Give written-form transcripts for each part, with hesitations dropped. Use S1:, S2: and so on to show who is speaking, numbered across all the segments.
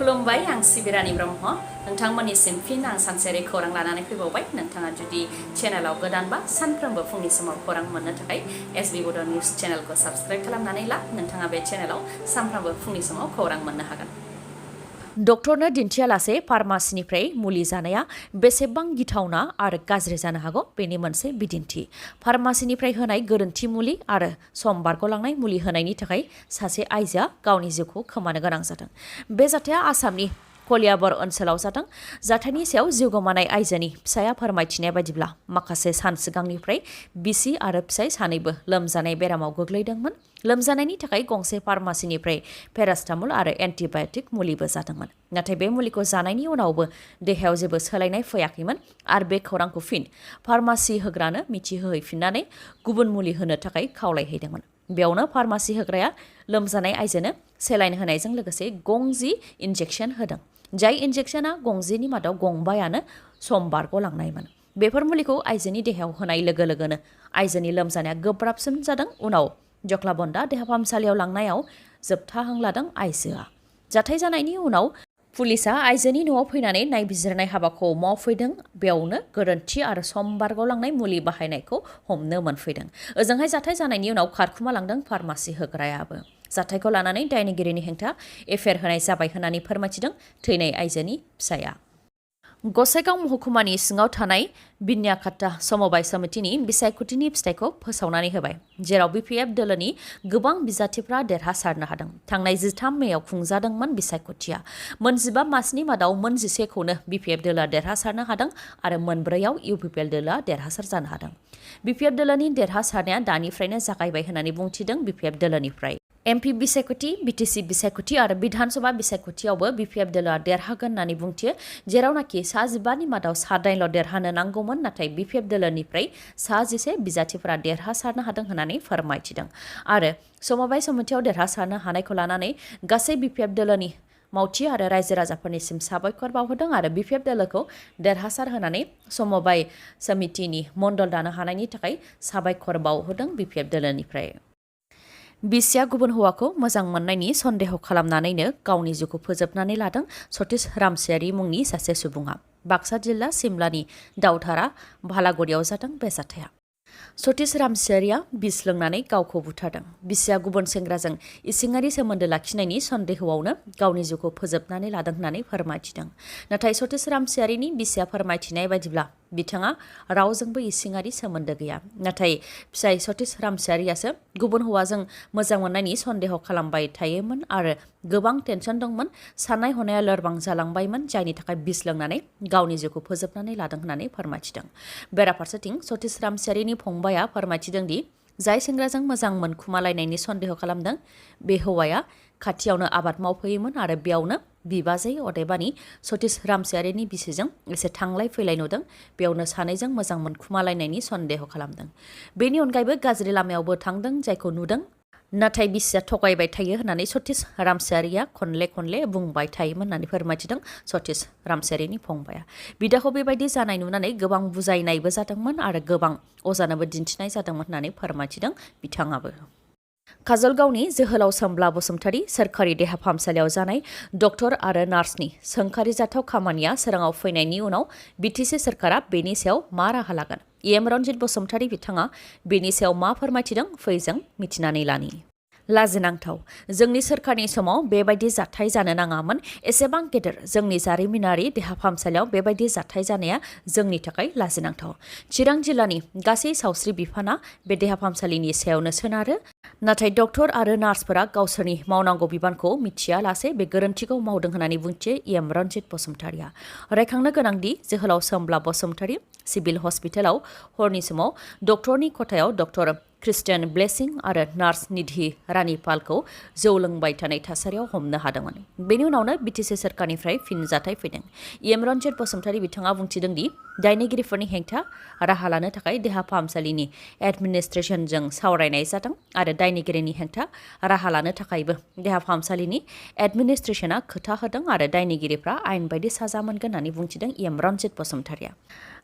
S1: खुलुमबाय आं सिबिरानि ब्रह्म नोंथांमोननिसिम फिन आं सानसेयारि खौरां लानानै फैबावबाय नोंथाङा जुदि चेनेलाव गोदानबा सानफ्रोमबो फुंनि समाव खौरां मोननो थाखाय SBbodo News चेनेलखौ साबस्क्राइब खालामनानै ला नोंथाङा बे चेनेलाव सानफ्रोमबो फुंनि समाव खौरां मोननो हागोन। डक्टरनो दिन्थियालासे फार्मासिनिफ्राय मुलि जानाया बेसेबां गिथावना आरो गाज्रि जानो हागौ बेनि मोनसे बिदिन्थि। फार्मासिनिफ्राय होनाय गोरोन्थि मुलि आरो सम बारग'लांनाय मुलि होनायनि थाखाय सासे आइजोआ गावनि जिउखौ खोमानो गोनां जादों। बे जाथाया आसामनि कलियाबर ओनसोलाव जादों। जाथायनि सायाव जिउ गोमानाय आइजोनि फिसाया फोरमायथिनाय बायदिब्ला माखासे सान सिगांनिफ्राय बिसि आरो फिसाय सानैबो लोमजानाय बेरामाव गोग्लैदोंमोन। लोमजानायनि थाखाय गंसे फार्मासिनिफ्राय पेरास्टामल आरो एन्टिबाय'टिक मुलिबो जादोंमोन। नाथाय बे मुलिखौ जानायनि उनावबो देहायाव जेबो सोलायनाय फैयाखैमोन आरो बे खौरांखौ फिन फार्मासि होग्रानो मिथिहोहैफिननानै गुबुन मुलि होनो थाखाय खावलायहैदोंमोन। बेयावनो फार्मासि होग्राया लोमजानाय आइजोनो सेलाइन होनायजों लोगोसे गं-10 इन्जेक्सन होदों। जाय इन्जेक्शना गं-10नि मादाव गं-5यानो सम बारग'लांनायमोन। बेफोर मुलिखौ आइजोनि देहायाव होनाय लोगो लोगोनो आइजोनि लोमजानाया गोब्राबसिन जादों। उनाव जख्लाबन्दा देहा फाहामसालियाव लांनायाव जोबथाहां लादों आइजोआ। जाथाय जानायनि उनाव पुलिसआ आइजोनि न'आव फैनानै नायबिजिरनाय हाबाखौ मावफैदों। बेयावनो गोरोन्थि आरो सम बारग'लांनाय मुलि बाहायनायखौ हमनो मोनफैदों। ओजोंहाय जाथाय जानायनि उनाव खारखुमालांदों फार्मासि होग्रायाबो। जाथायखौ लानानै दायनिगिरिनि हेंथा एफआइआर होनाय जाबाय होननानै फोरमायथिदों थैनाय आइजोनि फिसाया। गसाइगाव महकुमानि सिङाव थानाय बिन्याकाटा समबाय समितिनि बिसायख'थिनि फिथाइखौ फोसावनानै होबाय, जेराव BPF दोलोनि गोबां बिजाथिफ्रा देरहासारनो हादों। थांनाय 13 मेयाव खुंजादोंमोन बिसायख'थिया। मोन 15 मासनि मादाव मोन 11खौनो BPF दोलोआ देरहासारनो हादों आरो मोन 4आव UPPL दोलोआ देरहासार जानो हादों। BPF दोलोनि देरहासारनाया दानिफ्रायनो जागायबाय होननानै बुंथिदों BPF दोलोनिफ्राय। MP बिसायख'थि, BTC बिसायख'थि आरो बिधानसभा बिसायख'थियावबो BPF दोलोआ देरहागोन होननानै बुंथियो, जेरावनाखि 15नि मादाव 9 देरहानो नांगौमोन, नाथाय BPF दोलोनिफ्राय 11 बिजाथिफोरा देरहासारनो हादों होननानै फोरमायथिदों। आरो समबाय समितियाव देरहासारनो हानायखौ लानानै गासै BPF दोलोनि मावथि आरो रायजो राजाफोरनिसिम साबायखर बावहरदों आरो BPF दोलोखौ देरहासार होनानै समबाय समितिनि मण्डल दानो हानायनि थाखाय साबायखर बावहरदों BPF दोलोनिफ्राय। बिसिया गुबुन हौवाखौ मोजां मोननायनि सन्देह खालामनानैनो गावनि जिउखौ फोजोबनानै लादों सतीश रामसियारि मुंनि सासे सुबुङा। बाक्सा जिल्ला सिमलानि दावधारा भालागुरियाव जादों बे जाथाया। सतीश रामसियारिया बिस लोंनानै गावखौ बुथारदों। बिसिया गुबुन सेंग्राजों इसिङारि सोमोन्दो लाखिनायनि सन्देहआवनो गावनि जिउखौ फोजोबनानै लादों होननानै फोरमायथिदों। नाथाय सतीश रामसियारिनि बिसिया फोरमायथिनाय बायदिब्ला बिथाङा रावजोंबो इसिङारि सोमोन्दो गैया। नाथाय फिसाय सतीश रामसियारियासो गुबुन हौवाजों मोजां मोननायनि सन्देह खालामबाय थायोमोन आरो गोबां टेनसन दंमोन। साननाय हनाया लोरबां जालांबायमोन, जायनि थाखाय बिस लोंनानै गावनि जिउखौ फोजोबनानै लादों होननानै फोरमायथिदों। बेराफारसेथिं सतीश रामसियारिनि फंबाया फोरमायथिदों दि जाय सेंग्राजों मोजां मोनखुमालायनायनि सन्देह खालामदों बे हौवाया खाथियावनो आबाद मावफैयोमोन आरो बेयावनो बिबाजै अदेबानि सतीश रामसियारिनि बिसिजों एसे थांलाय फैलाय नुदों। बेयावनो सानैजों मोजां मोनखुमालायनायनि सन्देह खालामदों। बेनि अनगायैबो गाज्रि लामायावबो थांदों, जायखौ नुदों। नाथाय बिसिया थगायबाय थायो होननानै सतीश रामसियारिया खनले बुंबाय थायोमोन होननानै फोरमायथिदों सतीश रामसियारिनि फंबाया। बिदाखौ बेबायदि जानाय नुनानै गोबां बुजायनायबो जादोंमोन आरो गोबां अजानोबो दिन्थिनाय जादोंमोन होननानै फोरमायथिदों बिथाङाबो। काजलगावनि जोहोलाव सोमब्ला बसुमतारी सोरखारि देहा फाहामसालियाव जानाय डक्टर आरो नार्सनि सोंखारिजाथाव खामानिया सोराङाव फैनायनि उनाव BTC सोरखारा बेनि सायाव मा राहा लागोन? रन्जित बसुमतारी बिथाङा बेनि सायाव मा फोरमायथिदों फै जों मिथिनानै लानि। लाजिनांथाव, जोंनि सोरखारनि समाव बेबायदि जाथाय जानो नाङामोन। एसेबां गेदेर जोंनि जारिमिनारि देहा फाहामसालियाव बेबायदि जाथाय जानाया जोंनि थाखाय लाजिनांथाव। चिरां जिल्लानि गासै सावस्रि बिफाना बे देहा फाहामसालिनि सायावनो सोनारो। नाथाय डक्टर आरो नार्सफोरा गावसोरनि मावनांगौ बिबानखौ मिथियालासे बे गोरोन्थिखौ मावदों होननानै बुंथियो रन्जित बसुमतारीया। रायखांनो गोनांदि जोहोलाव सोमब्ला बसुमतारी सिभिल हस्पिटालाव हरनि समाव डक्टरनि खथायाव डक्टर क्रिस्टियान ब्लेसिं आरो नार्स निधि रानीपालखौ जौ लोंबाय थानाय थासारियाव हमनो हादोंमोन। बेनि उनावनो BTC सोरखारनिफ्राय फिनजाथाय फैदों। रन्जित बसुमतारी बिथाङा बुंथिदों दि दायनिगिरिफोरनि हेंथा राहा लानो थाखाय देहा फाहामसालिनि एडमिनिस्ट्रेसनजों सावरायनाय जादों आरो दायनिगिरिनि हेंथा राहा लानो थाखायबो देहा फाहामसालिनि एडमिनिस्ट्रेसना खोथा होदों आरो दायनिगिरिफ्रा आयेन बायदि साजा मोनगोन होननानै बुंथिदों रन्जित बसुमतारीया।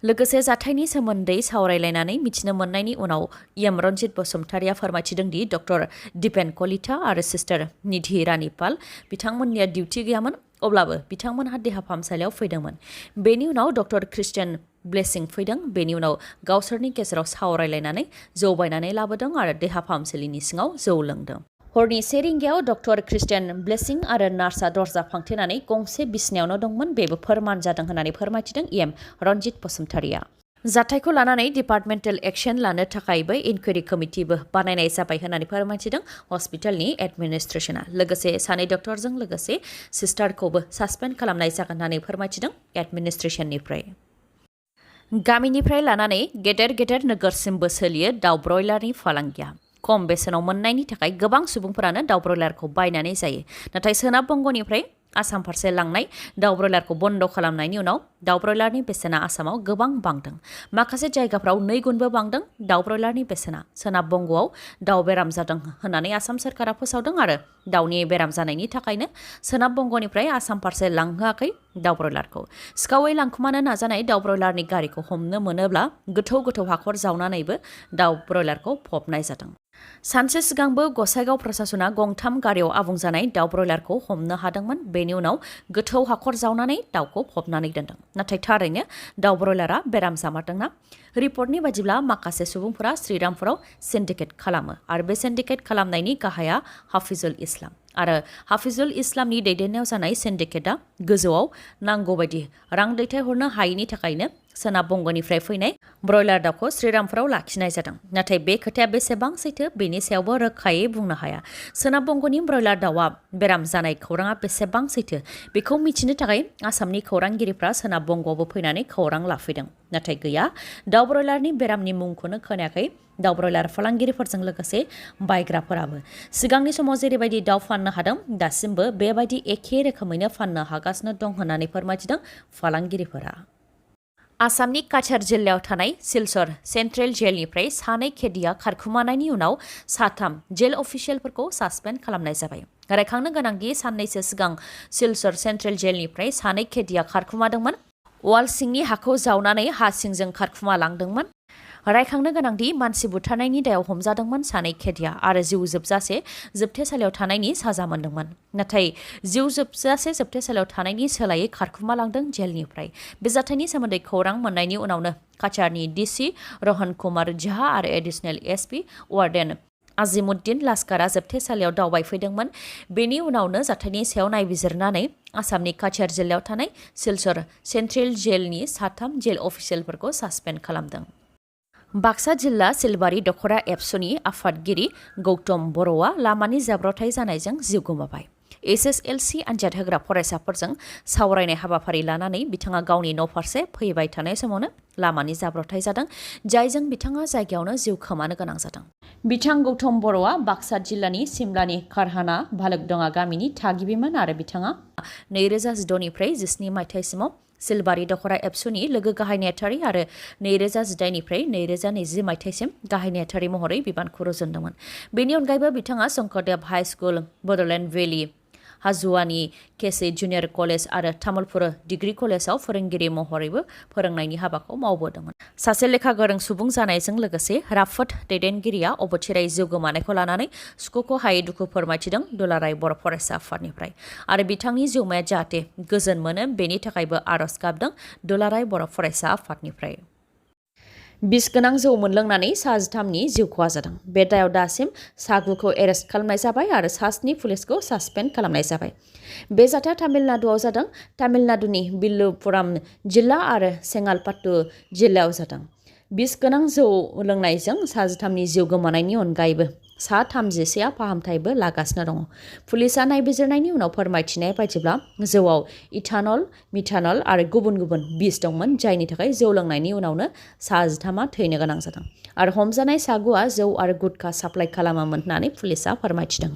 S1: लोगोसे जाथायनि सोमोन्दै सावरायलायनानै मिथिनो मोननायनि उनाव रन्जित बसुमतारीया फोरमायथिदों दि डक्टर दिपेन कलिता आरो सिस्टार निधि रानीपाल बिथांमोननिया डिउटि गैयामोन अब्लाबो बिथांमोनहा देहा फाहामसालियाव फैदोंमोन। बेनि उनाव डक्टर क्रिस्टियान ब्लेसिं फैदों। बेनि उनाव गावसोरनि गेजेराव सावरायलायनानै जौ बायनानै लाबोदों आरो देहा फाहामसालिनि सिङाव जौ लोंदों। हरनि 1 रिंगायाव डक्टर क्रिस्टियान ब्लेसिं आरो नार्सआ दरजा फांथेनानै गंसे बिसिनायावनो दंमोन। बेबो फोरमान जादों होननानै फोरमायथिदों एम रनजित बसुमतारिया। जाथायखौ लानानै डिपार्टमेन्टेल एक्शन लानो थाखायबो इनकुवेरि कमिटिबो बानायनाय जाबाय होननानै फोरमायथिदों हस्पिटालनि एडमिनिस्ट्रेसना। लोगोसे सानै डक्टरजों लोगोसे सिस्टारखौबो सासपेन्ड खालामनाय जागोन होननानै फोरमायथिदों एडमिनिस्ट्रेसननिफ्राय। गामिनिफ्राय लानानै गेदेर गेदेर नोगोरसिमबो सोलियो दाउ ब्रयलारनि फालांगिया। खम बेसेनाव मोननायनि थाखाय गोबां सुबुंफोरानो दाउ ब्रयलारखौ बायनानै जायो। नाथाय सोनाब बंगनिफ्राय आसाम फारसे लांनाय दाउ ब्रयलारखौ बन्द खालामनायनि उनाव दाउ ब्रयलारनि बेसेना आसामाव गोबां बांदों। माखासे जायगाफ्राव 2 गुनबो बांदों दाउ ब्रयलारनि बेसेना। सोनाब बंगआव दाउ बेराम जादों होननानै आसाम सरकारा फोसावदों आरो दाउनि बेराम जानायनि थाखायनो सोनाब बंगनिफ्राय आसाम फारसे लांहोआखै दाउ ब्रयलारखौ। सिखावै लांखुमानो नाजानाय दाउ ब्रयलारनि गारिखौ हमनो मोनोब्ला गोथौ गोथौ हाखर जावनानैबो दाउ ब्रयलारखौ फबनाय जादों। सानसे सिगांबो गसाइगाव प्रशासना गंथाम गारियाव आबुं जानाय दाउ ब्रयलारखौ हमनो हादोंमोन। बेनि उनाव गोथौ हाखर जावनानै दाउखौ फबनानै दोनदों। नाथाय थारैनो दाउ ब्रयलारा बेराम जामारदोंना? रिपर्टनि बायदिब्ला माखासे सुबुंफोरा श्रीरामपुराव सिन्डिकेट खालामो आरो बे सिन्डिकेट खालामनायनि गाहाया हाफिजुल इस्लाम आरो हाफिजुल इस्लामनि दैदेननायाव जानाय सिन्डिकेटआ गोजौआव नांगौबायदि रां दैथायहरनो हायैनि थाखायनो सोनाब बंगनिफ्राय फैनाय ब्रयलार दाउखौ श्रीरामपुराव लाखिनाय जादों। नाथाय बे खोथाया बेसेबां सैथो बेनि सायावबो रोखायै बुंनो हाया। सोनाब बंगनि ब्रयलार दाउआ बेराम जानाय खौराङा बेसेबां सैथो बेखौ मिथिनो थाखाय आसामनि खौरांगिरिफ्रा सोनाब बंगआवबो फैनानै खौरां लाफैदों। नाथाय गैया, दाउ ब्रयलारनि बेरामनि मुंखौनो खोनायाखै दाउ ब्रयलार फालांगिरिफोरजों लोगोसे बायग्राफोराबो। सिगांनि समाव जेरैबायदि दाउ फाननो हादों दासिमबो बेबायदि एखे रोखोमैनो फाननो हागासिनो दं होननानै फोरमायथिदों फालांगिरिफोरा। आसामनि काछार जिल्लायाव थानाय सिलचर सेन्ट्रेल जेलनिफ्राय 2 केदिया खारखुमानायनि उनाव 3 जेल अफिसियेलफोरखौ सासपेन्ड खालामनाय जाबाय। रायखांनो गोनांदि साननैसो सिगां सिलचर सेन्ट्रेल जेलनिफ्राय 2 केदिया खारखुमादोंमोन। वाल सिंनि हाखौ जावनानै हा सिंजों खारखुमा लांदोंमोन। रायखांनो गोनांदि मानसि बुथारनायनि दायाव हमजादोंमोन 2 केदिया आरो जिउ जोबजासे जोबथेसालियाव थानायनि साजा मोनदोंमोन। नाथाय जिउ जोबजासे जोबथेसालियाव थानायनि सोलायै खारखुमा लांदों जेलनिफ्राय। बे जाथायनि सोमोन्दै खौरां मोननायनि उनावनो काछारनि डिसि रहन कुमार झाहा आरो एडिशनेल एसपि वार्डेन आजिमुद्दिन लास्कारा जोबथेसालियाव दावबायफैदोंमोन। बेनि उनावनो जाथायनि सायाव नायबिजिरनानै आसामनि काछार जिल्लायाव थानाय सिलचर सेन्ट्रेल जेलनि 3 जेल अफिसियेलफोरखौ सासपेन्ड खालामदों। बाक्सा जिल्ला सिलबारि दख'रा एबसुनि आफादगिरि गौतम बर'आ लामानि जाब्रबथाय जानायजों जिउ गोमाबाय। एसएसएलसी आनजाद होग्रा फरायसाफोरजों सावरायनाय हाबाफारि लानानै बिथाङा गावनि न' फारसे फैबाय थानाय समावनो लामानि जाब्रबथाय जादों, जायजों बिथाङा जायगायावनो जिउ खोमानो गोनां जादों। बिथां गौतम बर'आ बाक्सा जिल्लानि सिमलानि कारहाना भालुकदङा गामिनि थागिबिमोन आरो बिथाङा 2016निफ्राय 17 मायथाइसिमाव सिलबारि दख'रा एबसुनि लोगो गाहाय नेहाथारि आरो 2018निफ्राय 2020 मायथाइसिम गाहाय नेहाथारि महरै बिबानखौ रुजुनदोंमोन। बेनि अनगायैबो बिथाङा शंकरदेव हाई स्कुल, बडोलेण्ड भेलि, हाजुवानि केसि जुनियर कलेज आरो तामुलपुर डिग्री कलेजाव फोरोंगिरि महरैबो फोरोंनायनि हाबाखौ मावबोदोंमोन। सासे लेखा गोरों सुबुं जानायजों लोगोसे राफोद दैदेनगिरिया अबथिरायै जिउ गोमानायखौ लानानै सुखुखौ हायै दुखु फोरमायथिदों दुलाराय बर' फरायसा आफादनिफ्राय आरो बिथांनि जिउमाया जाहाथे गोजोन मोनो बेनि थाखायबो आरज गाबदों दुलाराय बर' फरायसा आफादनिफ्राय। बिस गोनां जौ मोनलोंनानै सा 13नि जिउ खहा जादों। बे दायाव दासिम सा 9खौ एरेस्ट खालामनाय जाबाय आरो सा 7 पुलिसखौ सासपेन्ड खालामनाय जाबाय। बे जाथाया तामिलनाडुआव जादों। तामिलनाडुनि बिल्लुपुराम जिल्ला आरो सेंगालपाट्टु जिल्लायाव जादों। बिस गोनां जौ लोंनायजों सा 13नि जिउ गोमानायनि अनगायैबो सा 31आ फाहामथायबो लागासिनो दङ। पुलिसआ नायबिजिरनायनि उनाव फोरमायथिनाय बायदिब्ला जौआव इथानल, मिथानल आरो गुबुन गुबुन बिस दंमोन, जायनि थाखाय जौ लोंनायनि उनावनो सा 13आ थैनो गोनां जादों आरो हमजानाय सा 9आ जौ आरो गुटखा साप्लाय खालामोमोन होननानै पुलिसआ फोरमायथिदों।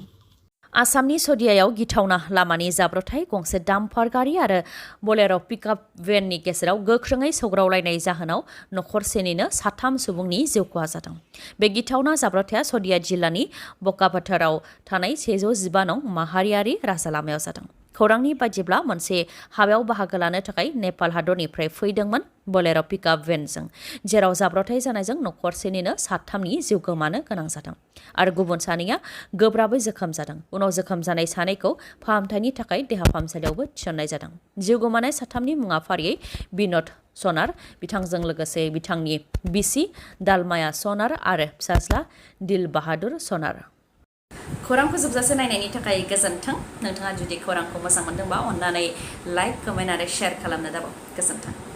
S1: आसामनि सदियायाव गिथावना लामानि जाब्रबथाय गंसे डाम्पार गारि आरो बोलेर' पिकआप भेननि गेजेराव गोख्रोङै सौग्रावलायनाय जाहोनाव नखरसेनिनो 3 सुबुंनि जिउ खहा जादों। बे गिथावना जाब्रबथाया सदिया जिल्लानि बकापाथाराव थानाय 115 नं माहारियारि राजा लामायाव जादों। खौरांनि बायदिब्ला मोनसे हाबायाव बाहागो लानो थाखाय नेपाल हादरनिफ्राय फैदोंमोन बोलेर' पिकआप भेनजों जेराव जाब्रबथाय जानायजों नखरसेनिनो साथामनि जिउ गोमानो गोनां जादों आरो गुबुन सानैया गोब्राबै जोखोम जादों। उनाव जोखोम जानाय सानैखौ फाहामथायनि थाखाय देहा फाहामसालियावबो थिसननाय जादों। जिउ गोमानाय साथामनि मुङा फारियै बिन'द सनार, बिथांजों लोगोसे बिथांनि बिसि दालमाया सनार आरो फिसाज्ला दिल बाहादुर सनार। खौरांखौ जोबजासे नायनायनि थाखाय गोजोन्थों। नोंथाङा जुदि खौरांखौ मोजां मोनदोंबा अन्नानै लाइक, कमेन्ट आरो शेयार खालामनो दाबाव। गोजोन्थों।